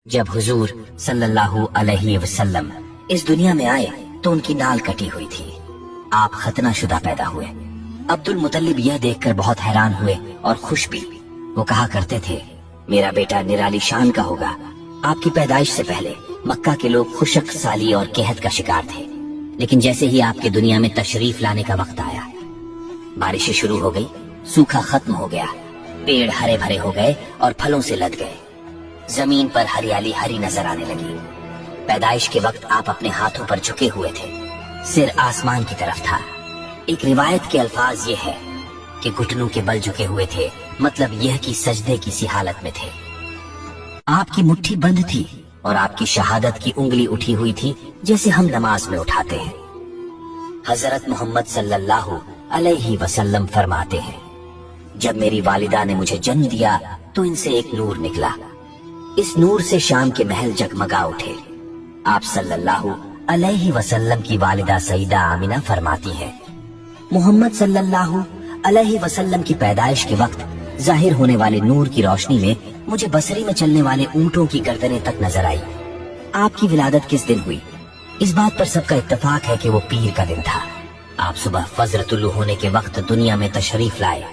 जब हुजूर सल्लल्लाहु अलैहि वसल्लम इस दुनिया में आए तो उनकी नाल कटी हुई थी। आप खतना शुदा पैदा हुए। अब्दुल मुतल्लिब यह देखकर बहुत हैरान हुए और खुश भी। वो कहा करते थे, मेरा बेटा निराली शान का होगा। आपकी पैदाइश से पहले मक्का के लोग खुशक साली और कहत का शिकार थे, लेकिन जैसे ही आपके दुनिया में तशरीफ लाने का वक्त आया, बारिशें शुरू हो गई, सूखा खत्म हो गया, पेड़ हरे भरे हो गए और फलों से लद गए, जमीन पर हरियाली हरी नजर आने लगी। पैदाइश के वक्त आप अपने हाथों पर झुके हुए थे, सिर आसमान की तरफ था। एक रिवायत के अल्फाज ये है कि घुटनों के बल झुके हुए थे, मतलब यह कि सजदे की सी हालत में थे। आपकी मुट्ठी बंद थी और आपकी शहादत की उंगली उठी हुई थी, जैसे हम नमाज में उठाते हैं। हजरत मोहम्मद सल्लल्लाहु अलैहि वसल्लम फरमाते हैं, जब मेरी वालिदा ने मुझे जन्म दिया तो इनसे एक नूर निकला। इस नूर से शाम के महल जगमगा उठे। आप सल्लल्लाहु अलैहि वसल्लम की वालिदा सईदा आमिना फरमाती है, मोहम्मद सल्लल्लाहु अलैहि वसल्लम की पैदाइश के वक्त जाहिर होने वाले नूर की रोशनी में मुझे बसरी में चलने वाले ऊंटों की गर्दनें तक नजर आई। आपकी विलादत किस दिन हुई? इस बात पर सबका इत्तेफाक है कि वो पीर का दिन था। आप सुबह फजर तुल्लू होने के वक्त दुनिया में तशरीफ लाए।